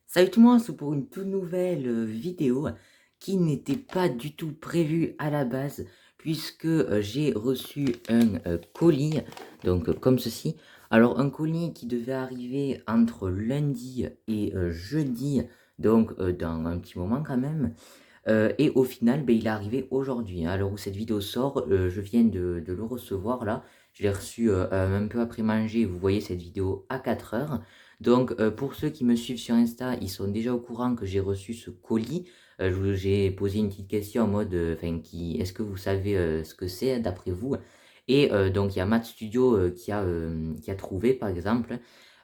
Salut tout le monde, c'est pour une toute nouvelle vidéo qui n'était pas du tout prévue à la base puisque j'ai reçu un colis, donc comme ceci. Alors un colis qui devait arriver entre lundi et jeudi, donc dans un petit moment quand même. Et au final, ben, il est arrivé aujourd'hui, hein. À l'heure où cette vidéo sort, je viens de le recevoir là. Je l'ai reçu un peu après manger. Vous voyez cette vidéo à 4 heures. Donc, pour ceux qui me suivent sur Insta, ils sont déjà au courant que j'ai reçu ce colis. J'ai posé une petite question en mode, est-ce que vous savez ce que c'est d'après vous? Et donc, il y a Matt Studio qui a trouvé, par exemple.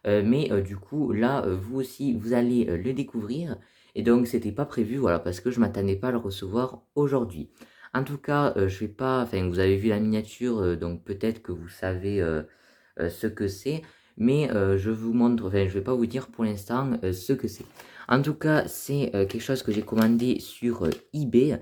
Mais du coup, là, vous aussi, vous allez le découvrir. Et donc, c'était pas prévu, voilà, parce que je m'attendais pas à le recevoir aujourd'hui. En tout cas, je vais pas, vous avez vu la miniature, donc peut-être que vous savez ce que c'est, mais je vous montre, je vais pas vous dire pour l'instant ce que c'est. En tout cas, c'est quelque chose que j'ai commandé sur eBay,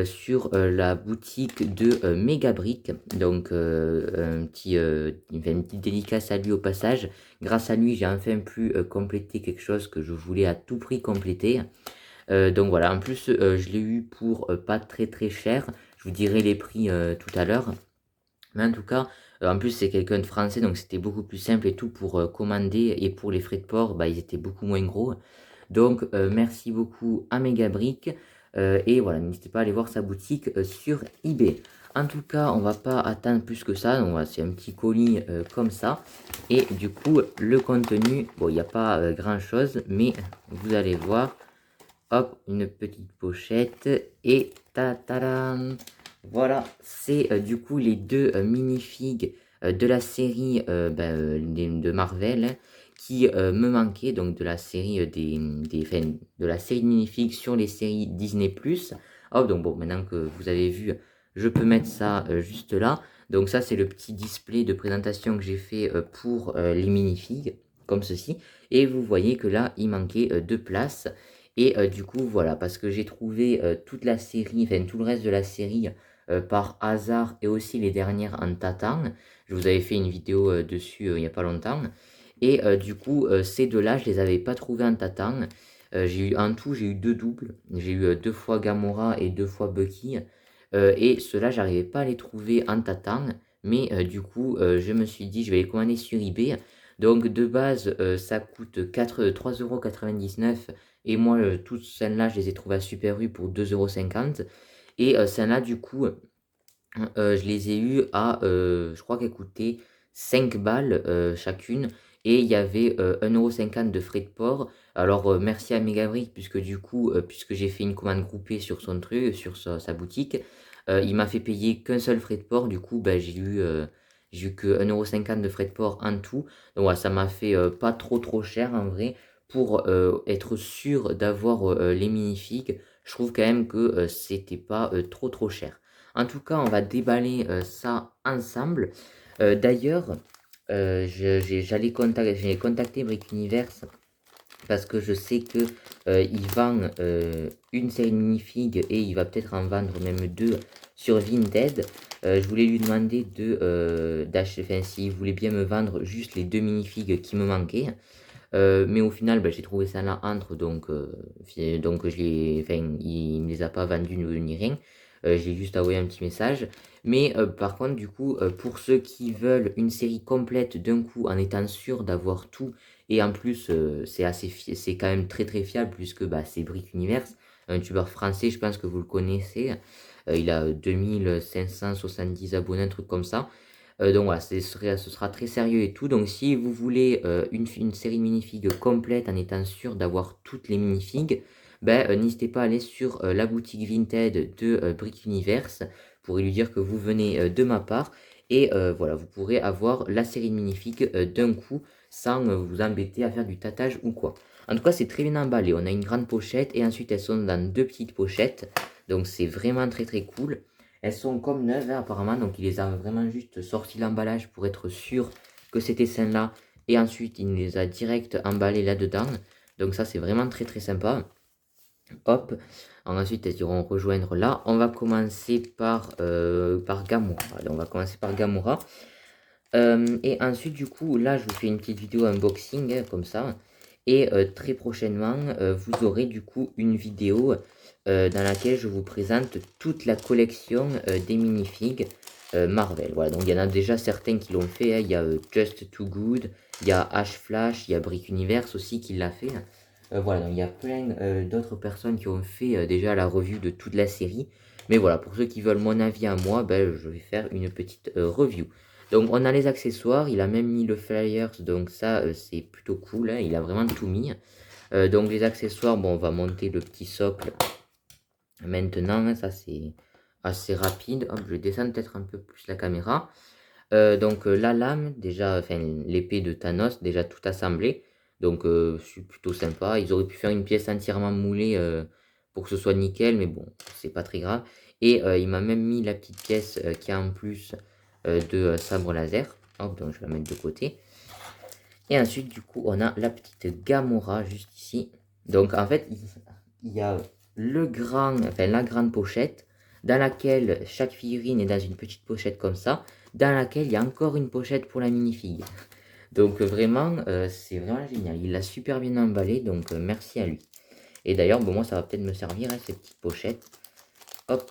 sur la boutique de Megabrick. Donc, une petite dédicace à lui au passage. Grâce à lui, j'ai enfin pu compléter quelque chose que je voulais à tout prix compléter. Donc voilà, en plus, je l'ai eu pour pas très très cher. Je vous dirai les prix tout à l'heure. Mais en tout cas, en plus, c'est quelqu'un de français, donc c'était beaucoup plus simple et tout pour commander. Et pour les frais de port, bah, ils étaient beaucoup moins gros. Donc, merci beaucoup à Megabrick. Et voilà, n'hésitez pas à aller voir sa boutique sur eBay. En tout cas, on va pas attendre plus que ça. Donc, voilà, c'est un petit colis comme ça. Et du coup, le contenu, bon, il n'y a pas grand chose, mais vous allez voir. Hop, une petite pochette et ta-ta-dam. Voilà, c'est du coup les deux minifigs de la série de Marvel, hein, qui me manquaient, donc de la série de la série de minifigs sur les séries Disney+. Hop, donc bon, maintenant que vous avez vu, je peux mettre ça juste là. Donc ça, c'est le petit display de présentation que j'ai fait pour les minifigs, comme ceci. Et vous voyez que là, il manquait deux places. Et du coup, voilà, parce que j'ai trouvé toute la série, tout le reste de la série par hasard et aussi les dernières en tâtant. Je vous avais fait une vidéo dessus il n'y a pas longtemps. Et du coup, ces deux-là, je les avais pas trouvés en tâtant. En tout, j'ai eu deux doubles. J'ai eu deux fois Gamora et deux fois Bucky. Et ceux-là, j'arrivais pas à les trouver en tâtant. Mais du coup, je me suis dit, je vais les commander sur eBay. Donc de base, ça coûte 3,99 € et moi, toutes celles-là, je les ai trouvées à Super U pour 2,50 €. Et celles-là, du coup, je les ai eues à, je crois qu'elles coûtaient 5 balles chacune. Et il y avait 1,50 € de frais de port. Alors, merci à Megabrick, puisque du coup, puisque j'ai fait une commande groupée sur son truc, sur sa boutique, il m'a fait payer qu'un seul frais de port. Du coup, bah, j'ai eu que 1,50 € de frais de port en tout. Donc voilà, ça m'a fait pas trop cher en vrai. Pour être sûr d'avoir les minifigs, je trouve quand même que c'était pas trop cher. En tout cas, on va déballer ça ensemble. D'ailleurs, j'ai contacté Brick Universe parce que je sais que il vend une série de minifigs et il va peut-être en vendre même deux sur Vinted. Je voulais lui demander d'acheter, s'il voulait bien me vendre juste les deux minifigs qui me manquaient. Mais au final, j'ai trouvé ça là entre, donc il me les a pas vendus ni rien. J'ai juste envoyé un petit message. Mais par contre, du coup, pour ceux qui veulent une série complète d'un coup en étant sûr d'avoir tout, et en plus, c'est quand même très fiable puisque c'est Brick Universe, un youtubeur français, je pense que vous le connaissez. Il a 2570 abonnés, un truc comme ça. Donc voilà, ce sera très sérieux et tout. Donc si vous voulez une série de minifigs complète en étant sûr d'avoir toutes les minifigs, n'hésitez pas à aller sur la boutique Vinted de Brick Universe pour lui dire que vous venez de ma part. Et voilà, vous pourrez avoir la série de minifigs d'un coup sans vous embêter à faire du tâtage ou quoi. En tout cas, c'est très bien emballé. On a une grande pochette et ensuite elles sont dans deux petites pochettes. Donc c'est vraiment très cool. Elles sont comme neuves hein, apparemment, donc il les a vraiment juste sorti l'emballage pour être sûr que c'était celle-là. Et ensuite, il les a direct emballées là-dedans. Donc ça, c'est vraiment très sympa. Hop. Ensuite, elles iront rejoindre là. On va commencer par Gamora. Allez, on va commencer par Gamora. Et ensuite, du coup, là, je vous fais une petite vidéo unboxing, hein, comme ça. Et très prochainement, vous aurez du coup une vidéo dans laquelle je vous présente toute la collection des minifigs Marvel. Voilà, donc il y en a déjà certains qui l'ont fait, hein. Il y a Just Too Good, il y a Ash Flash, il y a Brick Universe aussi qui l'a fait. Voilà, donc il y a plein d'autres personnes qui ont fait déjà la review de toute la série. Mais voilà, pour ceux qui veulent mon avis à moi, ben, je vais faire une petite review. Donc on a les accessoires, il a même mis le flyers, donc ça c'est plutôt cool, hein, il a vraiment tout mis. Donc les accessoires, bon on va monter le petit socle maintenant, hein, ça c'est assez rapide. Hop, je descends peut-être un peu plus la caméra. Donc la lame, déjà, enfin l'épée de Thanos, déjà tout assemblé. Donc c'est plutôt sympa. Ils auraient pu faire une pièce entièrement moulée pour que ce soit nickel, mais bon, c'est pas très grave. Et il m'a même mis la petite pièce qui a en plus de sabre laser. Hop, donc je vais la mettre de côté. Et ensuite, du coup, on a la petite Gamora juste ici. Donc en fait, il y a la grande pochette dans laquelle chaque figurine est dans une petite pochette comme ça, dans laquelle il y a encore une pochette pour la minifig. Donc vraiment, c'est vraiment génial. Il l'a super bien emballé, donc merci à lui. Et d'ailleurs, bon, moi, ça va peut-être me servir, hein, ces petites pochettes. Hop.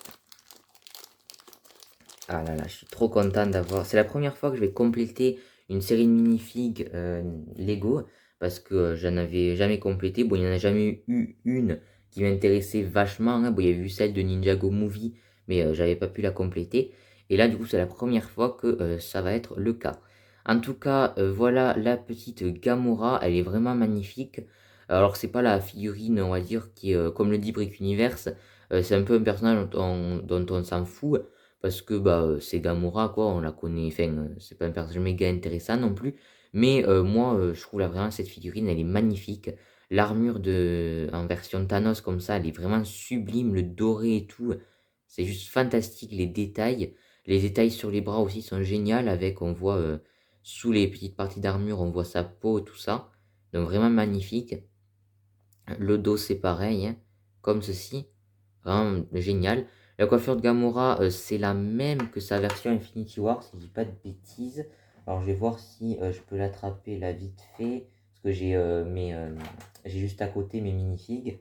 Ah là là, je suis trop content d'avoir... C'est la première fois que je vais compléter une série de minifigs Lego, parce que j'en avais jamais complété. Bon, il n'y en a jamais eu une qui m'intéressait vachement, hein. Bon, il y avait eu celle de Ninjago Movie, mais j'avais pas pu la compléter. Et là, du coup, c'est la première fois que ça va être le cas. En tout cas, voilà la petite Gamora, elle est vraiment magnifique. Alors, c'est pas la figurine, on va dire, qui est, comme le dit Brick Universe, c'est un peu un personnage dont on s'en fout. Parce que bah, c'est Gamora, quoi, on la connaît, enfin, c'est pas un personnage méga intéressant non plus. Mais moi, je trouve là, vraiment cette figurine, elle est magnifique. L'armure en version Thanos comme ça, elle est vraiment sublime, le doré et tout. C'est juste fantastique, les détails. Les détails sur les bras aussi sont géniaux, avec, on voit, sous les petites parties d'armure, on voit sa peau, tout ça. Donc vraiment magnifique. Le dos, c'est pareil, hein, comme ceci. Vraiment génial. La coiffure de Gamora, c'est la même que sa version Infinity War, si je dis pas de bêtises. Alors je vais voir si je peux l'attraper là vite fait. Parce que j'ai juste à côté mes minifigs.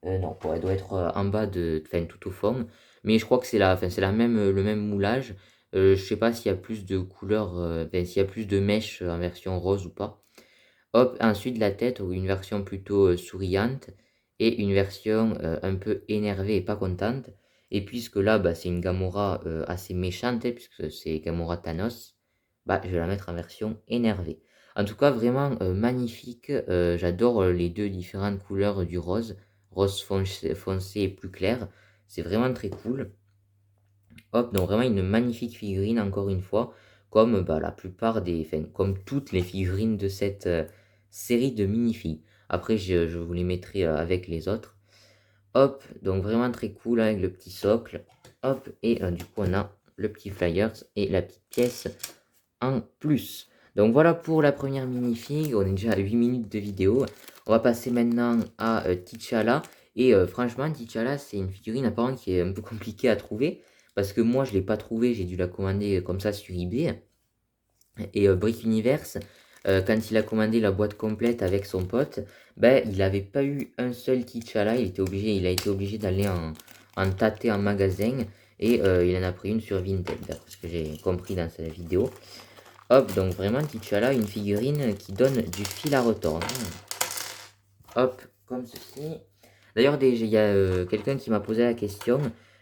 Non, bon, elle doit être en bas enfin tout au fond. Mais je crois que c'est la même, le même moulage. Je sais pas s'il y a plus de couleurs, s'il y a plus de mèches en version rose ou pas. Hop, ensuite la tête, ou une version plutôt souriante et une version un peu énervée et pas contente. Et puisque là, bah, c'est une Gamora assez méchante, hein, puisque c'est Gamora Thanos, bah, je vais la mettre en version énervée. En tout cas, vraiment magnifique. J'adore les deux différentes couleurs du rose, rose foncé et plus clair. C'est vraiment très cool. Hop, donc vraiment une magnifique figurine, encore une fois, comme bah, la plupart enfin, comme toutes les figurines de cette série de minifigs. Après, je vous les mettrai avec les autres. Hop, donc vraiment très cool avec le petit socle. Hop, et du coup, on a le petit flyers et la petite pièce en plus. Donc voilà pour la première minifig. On est déjà à 8 minutes de vidéo. On va passer maintenant à T'Challa. Et franchement, T'Challa, c'est une figurine apparemment qui est un peu compliquée à trouver. Parce que moi, je ne l'ai pas trouvée. J'ai dû la commander comme ça sur eBay. Et Brick Universe, quand il a commandé la boîte complète avec son pote, ben, il n'avait pas eu un seul T'Challa. Il a été obligé d'aller en tâter en magasin. Et il en a pris une sur Vinted. Parce que j'ai compris dans cette vidéo. Hop, donc vraiment T'Challa, une figurine qui donne du fil à retordre. Hop, comme ceci. D'ailleurs, il y a quelqu'un qui m'a posé la question,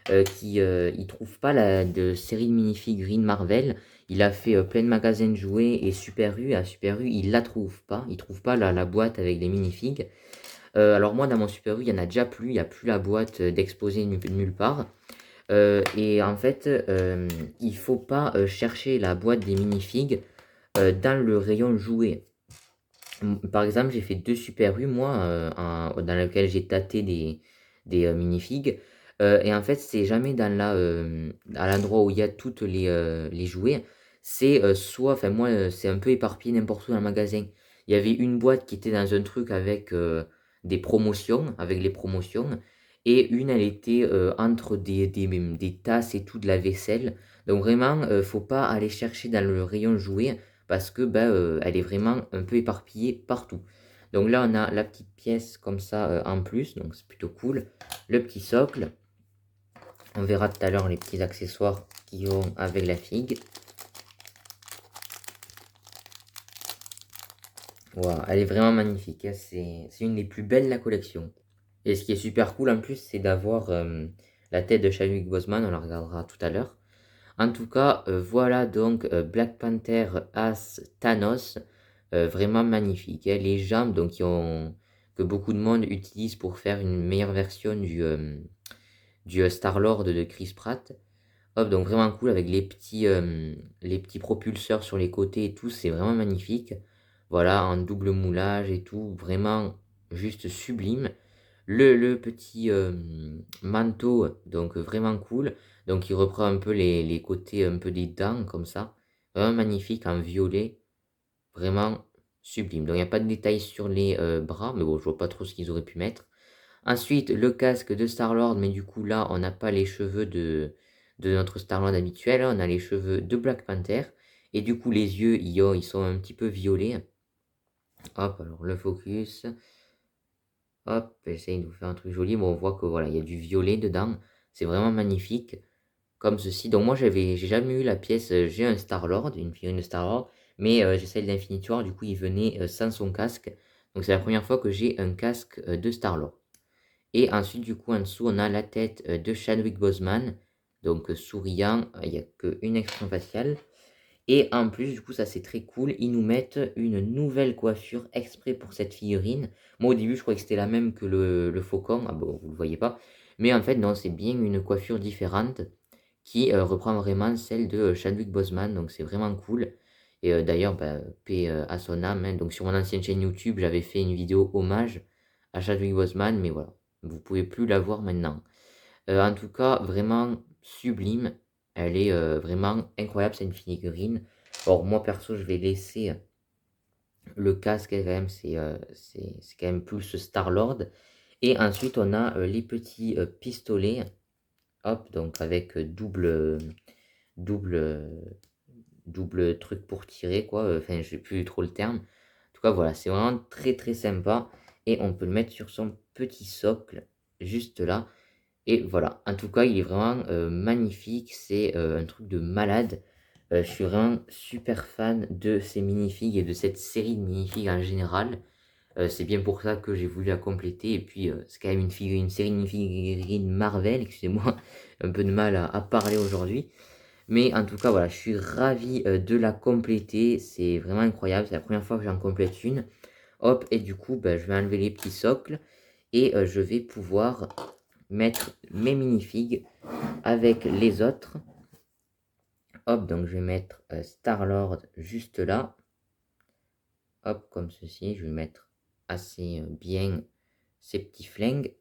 il trouve pas de série de mini-figurines Marvel. Il a fait plein de magasins de jouets et Super U. À Super U, il la trouve pas. Il trouve pas la boîte avec les minifigs. Alors moi, dans mon Super U, il y en a déjà plus. Il n'y a plus la boîte d'exposé nulle part. Et en fait, il faut pas chercher la boîte des minifigs dans le rayon jouet. Par exemple, j'ai fait 2 Super U, moi, dans lequel j'ai tâté des minifigs. Et en fait, c'est jamais à l'endroit où il y a toutes les jouets. C'est soit, enfin moi, c'est un peu éparpillé n'importe où dans le magasin. Il y avait une boîte qui était dans un truc avec des promotions, avec les promotions. Et une, elle était entre des tasses et tout, de la vaisselle. Donc vraiment, faut pas aller chercher dans le rayon jouet parce que elle est vraiment un peu éparpillée partout. Donc là, on a la petite pièce comme ça en plus, donc c'est plutôt cool. Le petit socle. On verra tout à l'heure les petits accessoires qui vont avec la figue. Wow, elle est vraiment magnifique, hein. C'est une des plus belles de la collection. Et ce qui est super cool en plus, c'est d'avoir la tête de Chadwick Boseman, on la regardera tout à l'heure. En tout cas, voilà donc Black Panther As Thanos, vraiment magnifique, hein. Les jambes donc, que beaucoup de monde utilise pour faire une meilleure version du Star-Lord de Chris Pratt. Hop, donc vraiment cool avec les petits propulseurs sur les côtés et tout, c'est vraiment magnifique. Voilà, en double moulage et tout, vraiment juste sublime. Le petit manteau, donc vraiment cool. Donc il reprend un peu les côtés un peu des dents comme ça. Vraiment magnifique en violet. Vraiment sublime. Donc il n'y a pas de détails sur les bras, mais bon, je vois pas trop ce qu'ils auraient pu mettre. Ensuite, le casque de Star-Lord, mais du coup là, on n'a pas les cheveux de notre Star-Lord habituel, on a les cheveux de Black Panther. Et du coup, les yeux, ils sont un petit peu violets. Hop, alors le focus. Hop, j'essaye de vous faire un truc joli. Bon, on voit que voilà, il y a du violet dedans. C'est vraiment magnifique. Comme ceci. Donc moi, j'ai jamais eu la pièce. J'ai un Star-Lord, une figurine de Star-Lord. Mais j'ai celle d'Infinity War. Du coup, il venait sans son casque. Donc c'est la première fois que j'ai un casque de Star-Lord. Et ensuite, du coup, en dessous, on a la tête de Chadwick Boseman. Donc souriant, il n'y a qu'une expression faciale. Et en plus, du coup, ça c'est très cool, ils nous mettent une nouvelle coiffure exprès pour cette figurine. Moi au début, je croyais que c'était la même que le faucon, ah bon, vous le voyez pas. Mais en fait, non, c'est bien une coiffure différente qui reprend vraiment celle de Chadwick Boseman, donc c'est vraiment cool. Et d'ailleurs, bah, paix à son âme, hein. Donc sur mon ancienne chaîne YouTube, j'avais fait une vidéo hommage à Chadwick Boseman, mais voilà, vous pouvez plus la voir maintenant. En tout cas, vraiment sublime. Elle est vraiment incroyable, c'est une figurine. Or, moi perso, je vais laisser le casque, quand même, c'est quand même plus Star-Lord. Et ensuite, on a les petits pistolets. Hop, donc avec double, double truc pour tirer, quoi. Enfin, je sais plus trop le terme. En tout cas, voilà, c'est vraiment très très sympa. Et on peut le mettre sur son petit socle, juste là. Et voilà, en tout cas, il est vraiment magnifique, c'est un truc de malade. Je suis vraiment super fan de ces minifigs et de cette série de minifigs en général. C'est bien pour ça que j'ai voulu la compléter. Et puis, c'est quand même une série de mini-figurines Marvel, excusez-moi, un peu de mal à parler aujourd'hui. Mais en tout cas, voilà, je suis ravi de la compléter. C'est vraiment incroyable, c'est la première fois que j'en complète une. Hop, et du coup, bah, je vais enlever les petits socles et je vais pouvoir mettre mes minifigs avec les autres. Hop, donc je vais mettre Star-Lord juste là. Hop, comme ceci. Je vais mettre assez bien ces petits flingues.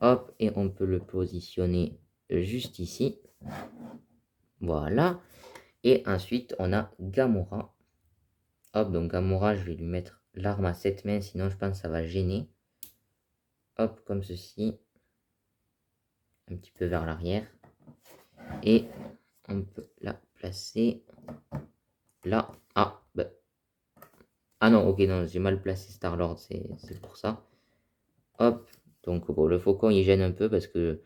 Hop, et on peut le positionner juste ici. Voilà. Et ensuite, on a Gamora. Hop, donc Gamora, je vais lui mettre l'arme à 7 mains, sinon je pense que ça va gêner. Hop, comme ceci. Un petit peu vers l'arrière. Et on peut la placer là. Ah, bah. Ah non, ok, non, j'ai mal placé Star-Lord, c'est pour ça. Hop, donc bon, le faucon il gêne un peu parce que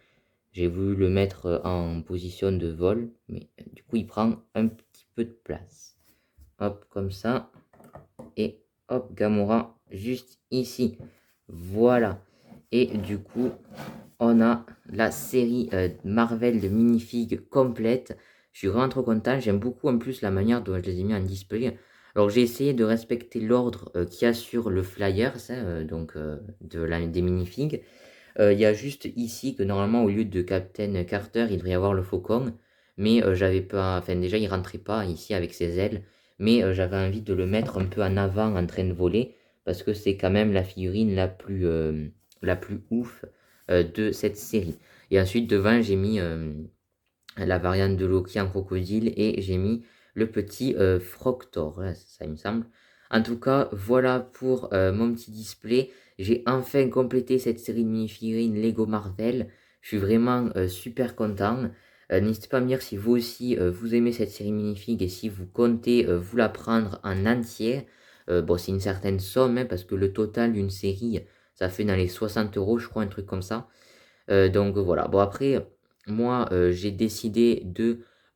j'ai voulu le mettre en position de vol, mais du coup il prend un petit peu de place. Hop, comme ça. Et hop, Gamora juste ici. Voilà. Et du coup, on a la série Marvel de minifigs complète. Je suis vraiment trop content. J'aime beaucoup en plus la manière dont je les ai mis en display. Alors j'ai essayé de respecter l'ordre qu'il y a sur le flyer, des minifigs. Il y a juste ici que normalement au lieu de Captain Carter, il devrait y avoir le faucon. Mais j'avais pas. Enfin déjà il rentrait pas ici avec ses ailes. Mais j'avais envie de le mettre un peu en avant en train de voler. Parce que c'est quand même la figurine la plus ouf de cette série. Et ensuite devant j'ai mis la variante de Loki en crocodile et j'ai mis le petit Frogtor, voilà, ça il me semble. En tout cas, voilà pour mon petit display. J'ai enfin complété cette série de mini-figurines Lego Marvel. Je suis vraiment super content. N'hésitez pas à me dire si vous aussi vous aimez cette série minifig et si vous comptez vous la prendre en entier. Bon, c'est une certaine somme, hein, parce que le total d'une série, ça fait dans les 60 euros, je crois, un truc comme ça. Donc voilà. Bon après, moi, j'ai décidé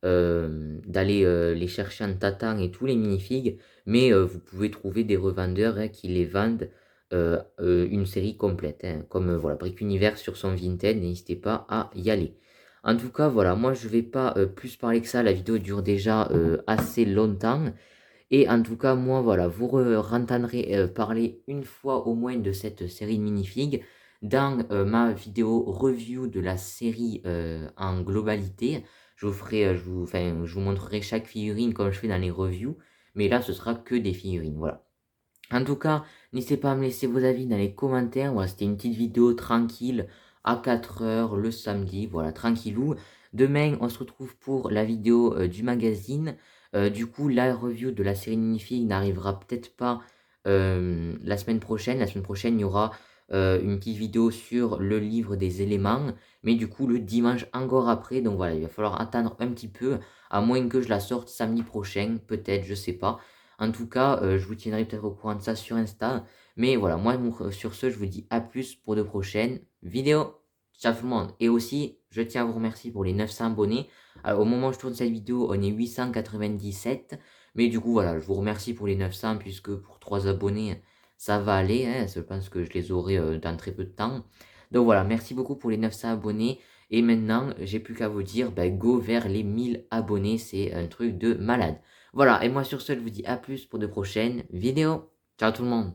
d'aller, les chercher en tâtant et tous les minifigs, mais vous pouvez trouver des revendeurs, hein, qui les vendent, une série complète, hein, comme, voilà, Brick Univers sur son Vinted, n'hésitez pas à y aller. En tout cas, voilà, moi je vais pas, plus parler que ça, la vidéo dure déjà, assez longtemps et en tout cas, moi, voilà, vous entendrez parler une fois au moins de cette série de minifigs dans ma vidéo review de la série en globalité. Je vous ferai, enfin, je vous montrerai chaque figurine comme je fais dans les reviews, mais là, ce sera que des figurines, voilà. En tout cas, n'hésitez pas à me laisser vos avis dans les commentaires. Voilà, c'était une petite vidéo tranquille à 4 heures le samedi. Voilà, tranquillou. Demain, on se retrouve pour la vidéo du magazine. Du coup, la review de la série Minifig n'arrivera peut-être pas la semaine prochaine. La semaine prochaine, il y aura une petite vidéo sur le livre des éléments. Mais du coup, le dimanche encore après. Donc voilà, il va falloir attendre un petit peu. À moins que je la sorte samedi prochain. Peut-être, je sais pas. En tout cas, je vous tiendrai peut-être au courant de ça sur Insta. Mais voilà, moi, sur ce, je vous dis à plus pour de prochaines vidéos. Ciao tout le monde. Et aussi, je tiens à vous remercier pour les 900 abonnés. Alors, au moment où je tourne cette vidéo, on est 897. Mais du coup, voilà, je vous remercie pour les 900 puisque pour 3 abonnés, ça va aller, hein. Je pense que je les aurai dans très peu de temps. Donc voilà, merci beaucoup pour les 900 abonnés. Et maintenant, j'ai plus qu'à vous dire, bah, go vers les 1000 abonnés. C'est un truc de malade. Voilà, et moi sur ce, je vous dis à plus pour de prochaines vidéos. Ciao tout le monde.